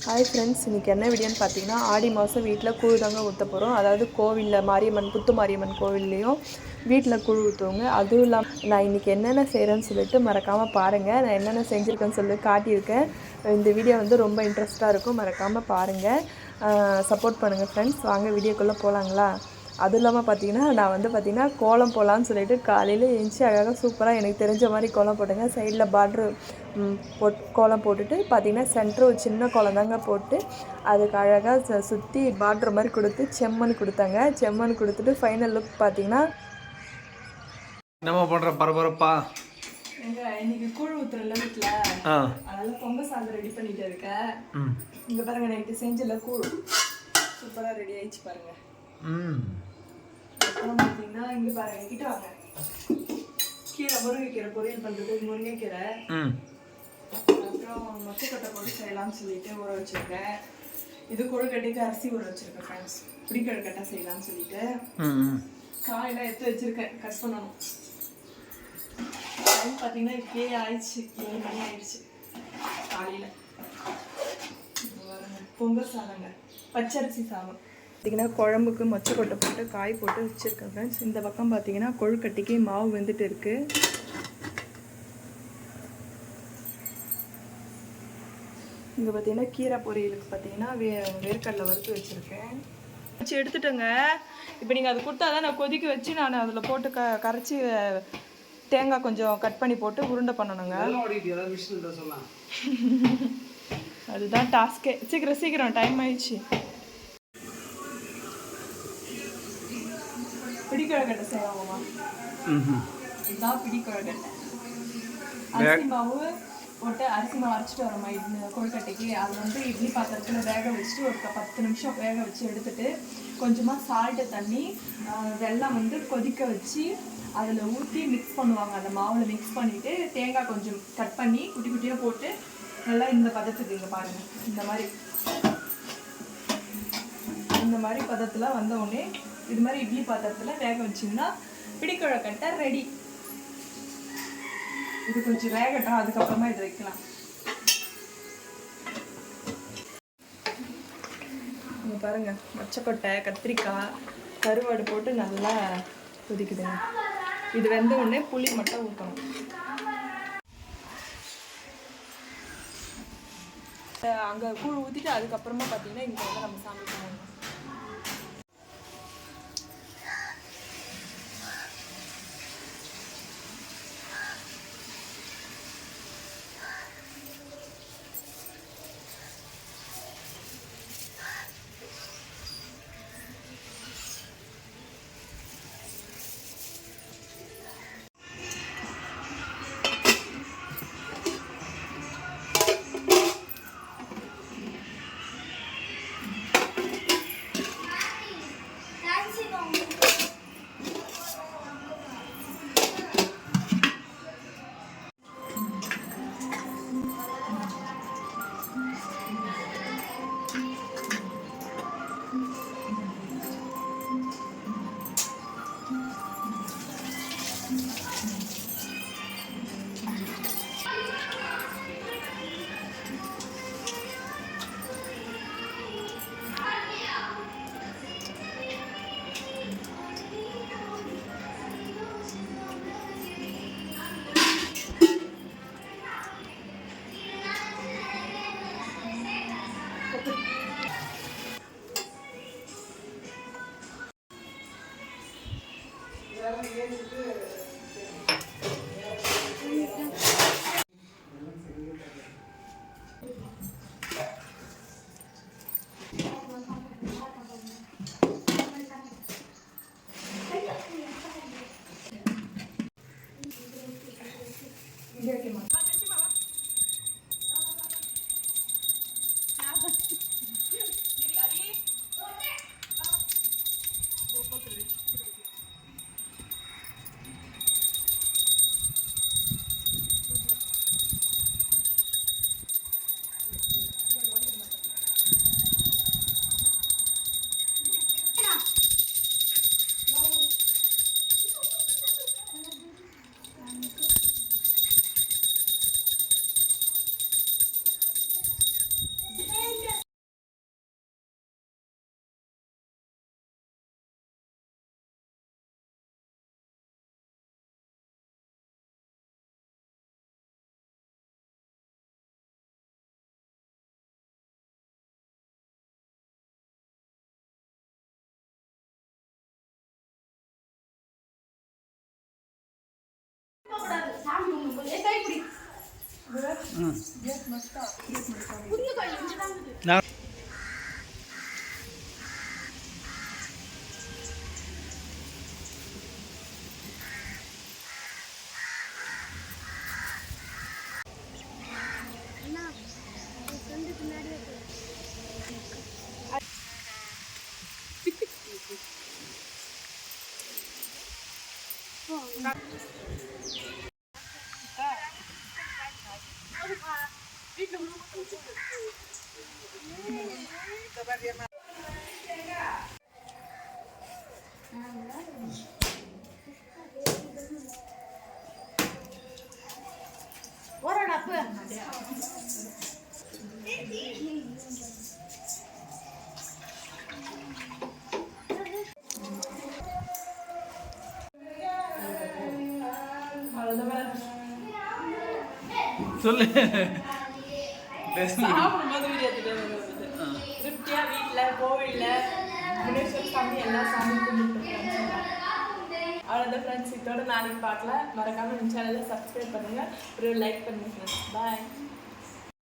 Hi friends, இன்றைக்கி என்ன வீடியோன்னு பார்த்தீங்கன்னா, ஆடி மாதம் வீட்டில் கூழ் தாங்க ஊற்ற போகிறோம். அதாவது கோவிலில் மாரியம்மன் புத்து மாரியம்மன் கோவில்லையும் வீட்டில் கூழ் ஊற்றுவோங்க. அதுவும் இல்லாமல் நான் இன்றைக்கி என்னென்ன செய்கிறேன்னு சொல்லிட்டு மறக்காமல் பாருங்கள். நான் என்னென்ன செஞ்சுருக்கேன்னு சொல்லி காட்டியிருக்கேன். இந்த வீடியோ வந்து ரொம்ப இன்ட்ரெஸ்ட்டாக இருக்கும், மறக்காமல் பாருங்கள். சப்போர்ட் பண்ணுங்கள் ஃப்ரெண்ட்ஸ். வாங்க வீடியோக்குள்ளே போகலாங்களா? அதுவும் இல்லாமல் பார்த்தீங்கன்னா, நான் வந்து பார்த்திங்கன்னா கோலம் போடலான்னு சொல்லிட்டு காலையில் எழுந்துச்சி அழகாக சூப்பராக எனக்கு தெரிஞ்ச மாதிரி கோலம் போட்டுங்க. சைடில் பார்ட்ரு கோலம் போட்டுட்டு பார்த்திங்கன்னா சென்டர் ஒரு சின்ன கோலம் தாங்க போட்டு அதுக்கு அழகாக சுற்றி பார்ட்ரு மாதிரி கொடுத்து செம்மண் கொடுத்தாங்க. செம்மண் கொடுத்துட்டு ஃபைனல் லுக் பார்த்திங்கன்னா நம்ம பண்ணுற பரபரப்பா இன்னைக்கு கூழ் ஊற்றுறல வீட்டில், அதனால பொங்கல் சாதம் ரெடி பண்ணிட்டு இருக்கேன். இங்கே பாருங்கள், நைட்டு செஞ்சில் கூழ் சூப்பராக ரெடி ஆயிடுச்சு பாருங்கள். அப்புறம் பார்த்தீங்கன்னா இங்கே பாருங்க, கிட்ட வாங்க. கீரை முருங்கைக்கீரை பொரியல் பண்ணுறதுக்கு முருங்கைக்கீரை, அப்புறம் மொச்சக்கொட்டை போட்டு செய்யலாம்னு சொல்லிட்டு ஊற வச்சுருக்கேன். இது கொழுக்கட்டைக்கு அரிசி ஊற வச்சுருக்கேன் ஃப்ரெண்ட்ஸ். பிடி கொழுக்கட்டை செய்யலாம்னு சொல்லிட்டு காயெல்லாம் எடுத்து வச்சுருக்கேன், கட் பண்ணணும். டைம் பார்த்தீங்கன்னா இப்பயே ஆயிடுச்சு, 7 மணி ஆயிடுச்சு காலையில். பொங்கல் சாதங்க, பச்சரிசி சாதம் பார்த்திங்கன்னா குழம்புக்கு மொச்சக்கொட்டை போட்டு காய் போட்டு வச்சுருக்கேன் ஃப்ரெண்ட்ஸ். இந்த பக்கம் பார்த்தீங்கன்னா கொழுக்கட்டைக்கு மாவு வெந்துட்டு இருக்குது. இங்கே பார்த்தீங்கன்னா கீரை பொரியலுக்கு பார்த்தீங்கன்னா வேர்க்கடலை வறுத்து வச்சுருக்கேன். வச்சு எடுத்துட்டேங்க. இப்போ நீங்கள் அது கொடுத்தா தான் நான் கொதிக்க வச்சு நான் அதில் போட்டு கரைச்சி தேங்காய் கொஞ்சம் கட் பண்ணி போட்டு உருண்டை பண்ணணுங்க. அதுதான் டாஸ்கே. சீக்கிரம் சீக்கிரம், டைம் ஆயிடுச்சு. பிடிக்கொழுக்கட்டை செய்வாங்கம்மா, இதுதான் பிடிக்கொழுக்கட்டை. அரிசி மாவு போட்டு அரிசி மாவு அரைச்சிட்டு வரோம்மா இது கொழுக்கட்டைக்கு. அது வந்து இட்லி பாத்திரத்தில் வேக வச்சுட்டு ஒரு 10 நிமிஷம் வேக வச்சு எடுத்துட்டு கொஞ்சமாக சால்ட்டு தண்ணி வெல்லம் வந்து கொதிக்க வச்சு அதில் ஊற்றி மிக்ஸ் பண்ணுவாங்க. அந்த மாவில் மிக்ஸ் பண்ணிவிட்டு தேங்காய் கொஞ்சம் கட் பண்ணி குட்டி குட்டியாக போட்டு நல்லா இந்த பதத்துக்கு இங்கே பாருங்கள், இந்த மாதிரி பதத்தில் வந்த உடனே இது மாதிரி இட்லி பாத்திரத்தில் வேக வச்சிங்கன்னா பிடிக்கொழுக்கட்டை ரெடி. இது கொஞ்சம் வேகட்டும், அதுக்கப்புறமா இது வைக்கலாம். இங்கே பாருங்கள், மொச்சக்கொட்டை கத்திரிக்காய் கருவாடு போட்டு நல்லா கொதிக்குதுங்க. இது வெந்த உடனே புளி மட்டும் ஊற்றணும். அங்கே கூழ் ஊற்றிட்டு அதுக்கப்புறமா பார்த்தீங்கன்னா இங்கே வந்து நம்ம சாமி கும்பிடணும். நான் சொல்லு சாப்பிடும்போது வீடியோ திருப்தியா வீட்டில் கோவிலில் முனேஸ்வர் சாமி எல்லா சாமியும் கும்பிட்டு அவ்வளோதான் ஃப்ரெண்ட்ஸ். இதோட நாளைக்கு பார்க்கலாம். மறக்காமல் நம்ம சேனலை சப்ஸ்கிரைப் பண்ணுங்கள், ஒரு லைக் பண்ணுங்கள் ஃப்ரெண்ட்ஸ். பாய்.